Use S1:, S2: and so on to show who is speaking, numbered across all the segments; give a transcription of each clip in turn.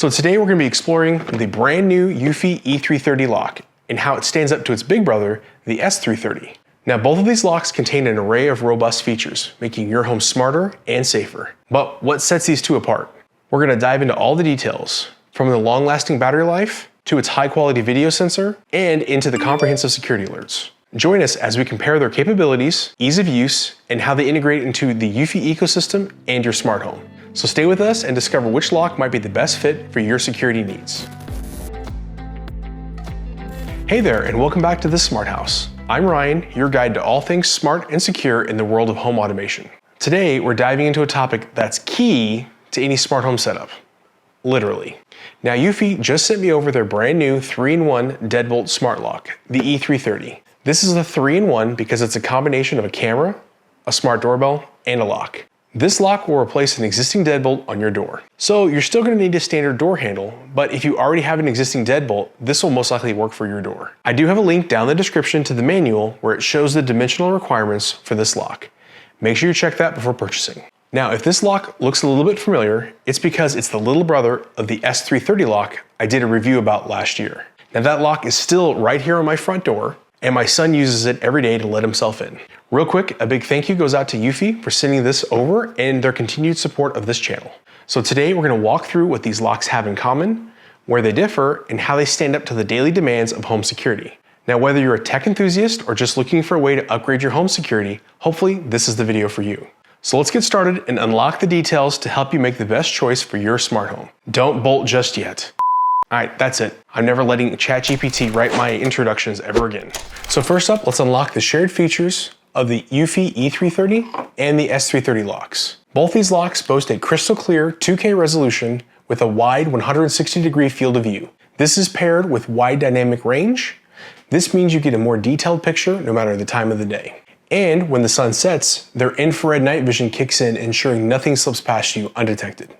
S1: So today we're going to be exploring the brand new Eufy E330 lock and how it stands up to its big brother, the S330. Now both of these locks contain an array of robust features, making your home smarter and safer. But what sets these two apart? We're going to dive into all the details, from the long-lasting battery life to its high-quality video sensor and into the comprehensive security alerts. Join us as we compare their capabilities, ease of use, and how they integrate into the Eufy ecosystem and your smart home. So stay with us and discover which lock might be the best fit for your security needs. Hey there, and welcome back to The Smart House. I'm Ryan, your guide to all things smart and secure in the world of home automation. Today, we're diving into a topic that's key to any smart home setup. Literally. Now, Eufy just sent me over their brand new 3-in-1 deadbolt smart lock, the E330. This is a 3-in-1 because it's a combination of a camera, a smart doorbell, and a lock. This lock will replace an existing deadbolt on your door. So you're still going to need a standard door handle, but if you already have an existing deadbolt, this will most likely work for your door. I do have a link down in the description to the manual where it shows the dimensional requirements for this lock. Make sure you check that before purchasing. Now, if this lock looks a little bit familiar, it's because it's the little brother of the S330 lock I did a review about last year. Now that lock is still right here on my front door, and my son uses it every day to let himself in. Real quick, a big thank you goes out to Eufy for sending this over and their continued support of this channel. So today we're going to walk through what these locks have in common, where they differ, and how they stand up to the daily demands of home security. Now, whether you're a tech enthusiast or just looking for a way to upgrade your home security, hopefully this is the video for you. So let's get started and unlock the details to help you make the best choice for your smart home. Don't bolt just yet. All right, that's it. I'm never letting ChatGPT write my introductions ever again. So first up, let's unlock the shared features of the Eufy E330 and the S330 locks. Both these locks boast a crystal clear 2K resolution with a wide 160-degree field of view. This is paired with wide dynamic range. This means you get a more detailed picture no matter the time of the day. And when the sun sets, their infrared night vision kicks in, ensuring nothing slips past you undetected.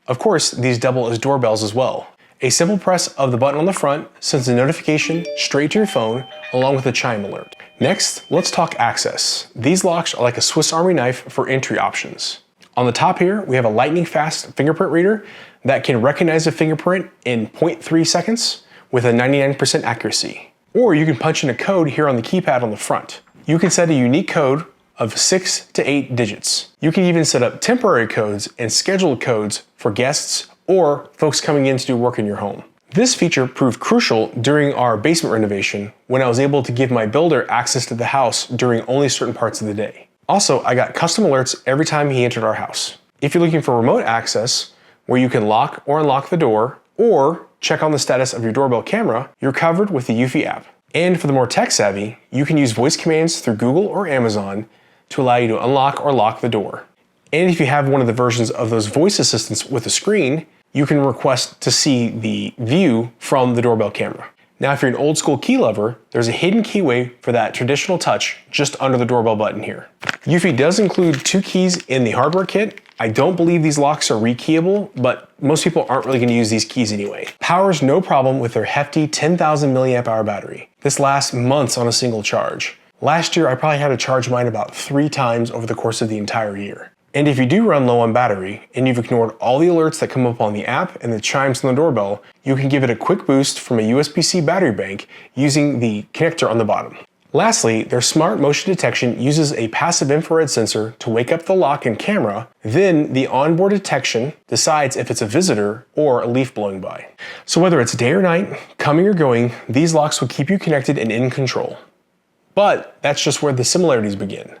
S1: Of course, these double as doorbells as well. A simple press of the button on the front sends a notification straight to your phone along with a chime alert. Next, let's talk access. These locks are like a Swiss Army knife for entry options. On the top here, we have a lightning fast fingerprint reader that can recognize a fingerprint in 0.3 seconds with a 99% accuracy. Or you can punch in a code here on the keypad on the front. You can set a unique code of 6 to 8 digits. You can even set up temporary codes and scheduled codes for guests or folks coming in to do work in your home. This feature proved crucial during our basement renovation when I was able to give my builder access to the house during only certain parts of the day. Also, I got custom alerts every time he entered our house. If you're looking for remote access, where you can lock or unlock the door, or check on the status of your doorbell camera, you're covered with the Eufy app. And for the more tech savvy, you can use voice commands through Google or Amazon to allow you to unlock or lock the door. And if you have one of the versions of those voice assistants with a screen, you can request to see the view from the doorbell camera. Now, if you're an old school key lover, there's a hidden keyway for that traditional touch just under the doorbell button here. Eufy does include 2 keys in the hardware kit. I don't believe these locks are rekeyable, but most people aren't really going to use these keys anyway. Power's no problem with their hefty 10,000 milliamp hour battery. This lasts months on a single charge. Last year, I probably had to charge mine about 3 times over the course of the entire year. And if you do run low on battery, and you've ignored all the alerts that come up on the app and the chimes on the doorbell, you can give it a quick boost from a USB-C battery bank using the connector on the bottom. Lastly, their smart motion detection uses a passive infrared sensor to wake up the lock and camera, then the onboard detection decides if it's a visitor or a leaf blowing by. So whether it's day or night, coming or going, these locks will keep you connected and in control. But that's just where the similarities begin.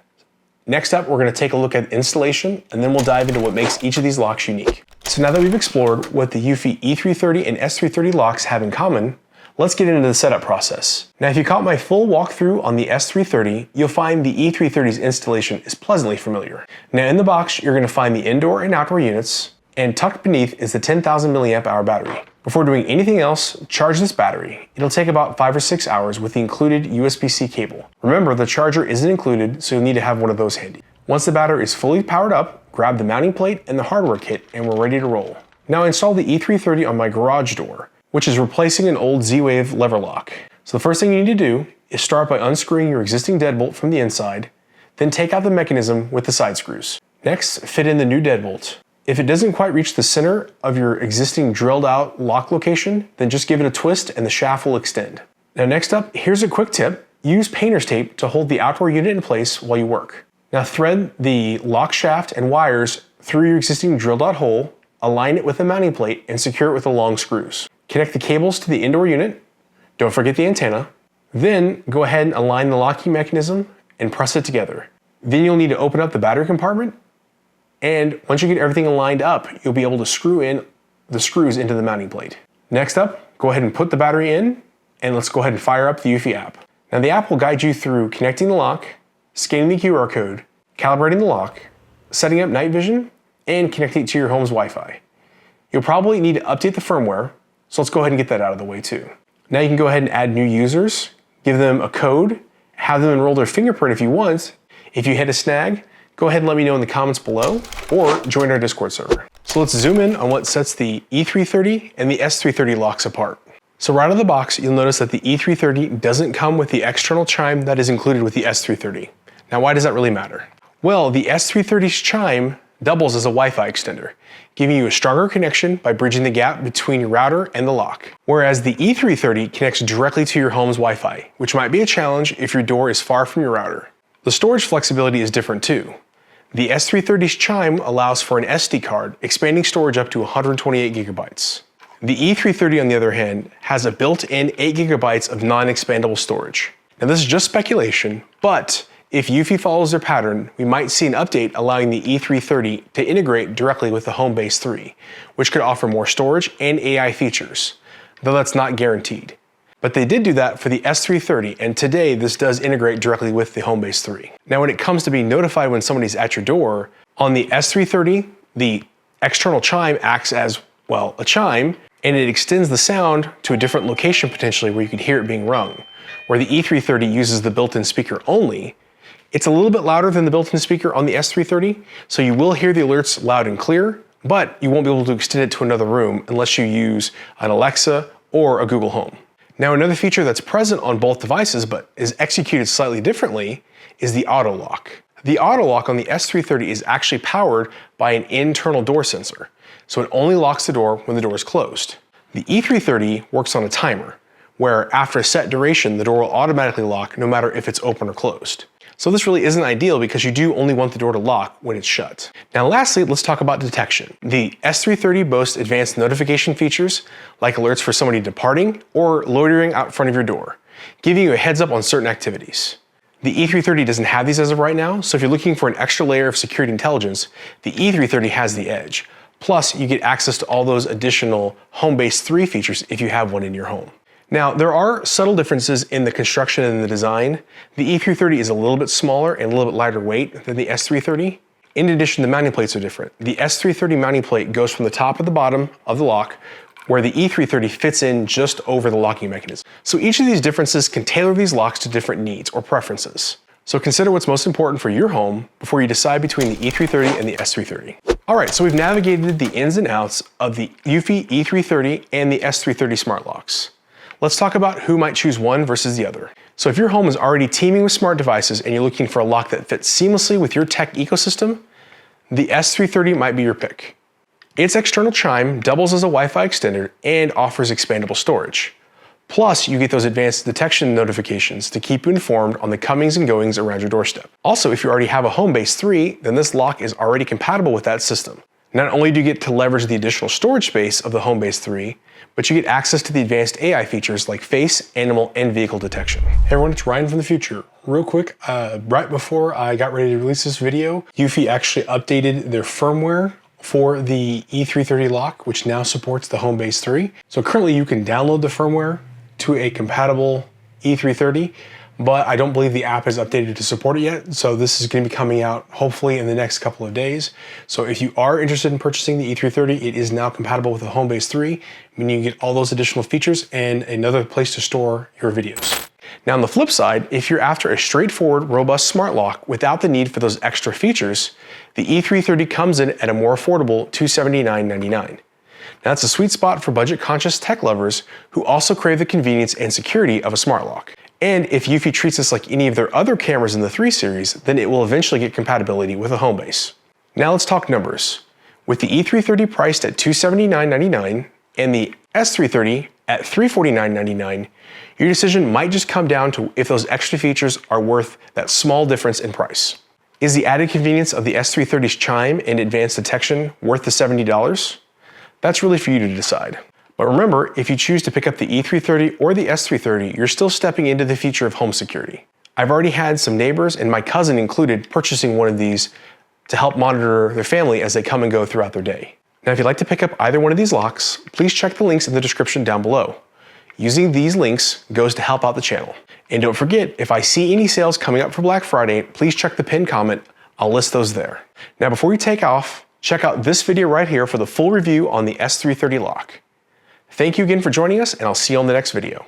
S1: Next up, we're going to take a look at installation, and then we'll dive into what makes each of these locks unique. So now that we've explored what the Eufy E330 and S330 locks have in common, let's get into the setup process. Now, if you caught my full walkthrough on the S330, you'll find the E330's installation is pleasantly familiar. Now in the box, you're going to find the indoor and outdoor units, and tucked beneath is the 10,000 milliamp hour battery. Before doing anything else, charge this battery. It'll take about 5 or 6 hours with the included USB-C cable. Remember, the charger isn't included, so you'll need to have one of those handy. Once the battery is fully powered up, grab the mounting plate and the hardware kit, and we're ready to roll. Now install the E330 on my garage door, which is replacing an old Z-Wave lever lock. So the first thing you need to do is start by unscrewing your existing deadbolt from the inside, then take out the mechanism with the side screws. Next, fit in the new deadbolt. If it doesn't quite reach the center of your existing drilled out lock location, then just give it a twist and the shaft will extend. Now next up, here's a quick tip. Use painter's tape to hold the outdoor unit in place while you work. Now thread the lock shaft and wires through your existing drilled out hole, align it with a mounting plate, and secure it with the long screws. Connect the cables to the indoor unit. Don't forget the antenna. Then go ahead and align the locking mechanism and press it together. Then you'll need to open up the battery compartment, and once you get everything aligned up, you'll be able to screw in the screws into the mounting plate. Next up, go ahead and put the battery in, and let's go ahead and fire up the Eufy app. Now the app will guide you through connecting the lock, scanning the QR code, calibrating the lock, setting up night vision, and connecting it to your home's Wi-Fi. You'll probably need to update the firmware, so let's go ahead and get that out of the way too. Now you can go ahead and add new users, give them a code, have them enroll their fingerprint if you want. If you hit a snag, go ahead and let me know in the comments below, or join our Discord server. So let's zoom in on what sets the E330 and the S330 locks apart. So right out of the box, you'll notice that the E330 doesn't come with the external chime that is included with the S330. Now why does that really matter? Well, the S330's chime doubles as a Wi-Fi extender, giving you a stronger connection by bridging the gap between your router and the lock. Whereas the E330 connects directly to your home's Wi-Fi, which might be a challenge if your door is far from your router. The storage flexibility is different too. The S330's chime allows for an SD card, expanding storage up to 128 gigabytes. The E330, on the other hand, has a built-in 8 gigabytes of non-expandable storage. Now this is just speculation, but if Eufy follows their pattern, we might see an update allowing the E330 to integrate directly with the HomeBase 3, which could offer more storage and AI features, though that's not guaranteed. But they did do that for the S330, and today this does integrate directly with the HomeBase 3. Now when it comes to being notified when somebody's at your door, on the S330, the external chime acts as, well, a chime, and it extends the sound to a different location potentially where you can hear it being rung. Where the E330 uses the built-in speaker only, it's a little bit louder than the built-in speaker on the S330, so you will hear the alerts loud and clear, but you won't be able to extend it to another room unless you use an Alexa or a Google Home. Now another feature that's present on both devices but is executed slightly differently is the auto lock. The auto lock on the S330 is actually powered by an internal door sensor, so it only locks the door when the door is closed. The E330 works on a timer, where after a set duration, the door will automatically lock no matter if it's open or closed. So this really isn't ideal because you do only want the door to lock when it's shut. Now lastly, let's talk about detection. The S330 boasts advanced notification features like alerts for somebody departing or loitering out front of your door, giving you a heads up on certain activities. The E330 doesn't have these as of right now, so if you're looking for an extra layer of security intelligence, the E330 has the edge. Plus, you get access to all those additional HomeBase 3 features if you have one in your home. Now, there are subtle differences in the construction and the design. The E330 is a little bit smaller and a little bit lighter weight than the S330. In addition, the mounting plates are different. The S330 mounting plate goes from the top to the bottom of the lock, where the E330 fits in just over the locking mechanism. So each of these differences can tailor these locks to different needs or preferences. So consider what's most important for your home before you decide between the E330 and the S330. All right, so we've navigated the ins and outs of the Eufy E330 and the S330 smart locks. Let's talk about who might choose one versus the other. So if your home is already teeming with smart devices and you're looking for a lock that fits seamlessly with your tech ecosystem, the S330 might be your pick. Its external chime doubles as a Wi-Fi extender and offers expandable storage. Plus, you get those advanced detection notifications to keep you informed on the comings and goings around your doorstep. Also, if you already have a HomeBase 3, then this lock is already compatible with that system. Not only do you get to leverage the additional storage space of the HomeBase 3, but you get access to the advanced AI features like face, animal, and vehicle detection. Hey everyone, it's Ryan from the future. Real quick, right before I got ready to release this video, Eufy actually updated their firmware for the E330 lock, which now supports the HomeBase 3. So currently you can download the firmware to a compatible E330, but I don't believe the app is updated to support it yet. So this is going to be coming out hopefully in the next couple of days. So if you are interested in purchasing the E330, it is now compatible with the HomeBase 3, meaning you get all those additional features and another place to store your videos. Now on the flip side, if you're after a straightforward, robust smart lock without the need for those extra features, the E330 comes in at a more affordable $279.99. Now that's a sweet spot for budget-conscious tech lovers who also crave the convenience and security of a smart lock. And if Eufy treats this like any of their other cameras in the 3 series, then it will eventually get compatibility with a HomeBase. Now let's talk numbers. With the E330 priced at $279.99 and the S330 at $349.99, your decision might just come down to if those extra features are worth that small difference in price. Is the added convenience of the S330's chime and advanced detection worth the $70? That's really for you to decide. But remember, if you choose to pick up the E330 or the S330, you're still stepping into the future of home security. I've already had some neighbors, and my cousin included, purchasing one of these to help monitor their family as they come and go throughout their day. Now, if you'd like to pick up either one of these locks, please check the links in the description down below. Using these links goes to help out the channel. And don't forget, if I see any sales coming up for Black Friday, please check the pinned comment. I'll list those there. Now, before you take off, check out this video right here for the full review on the S330 lock. Thank you again for joining us, and I'll see you on the next video.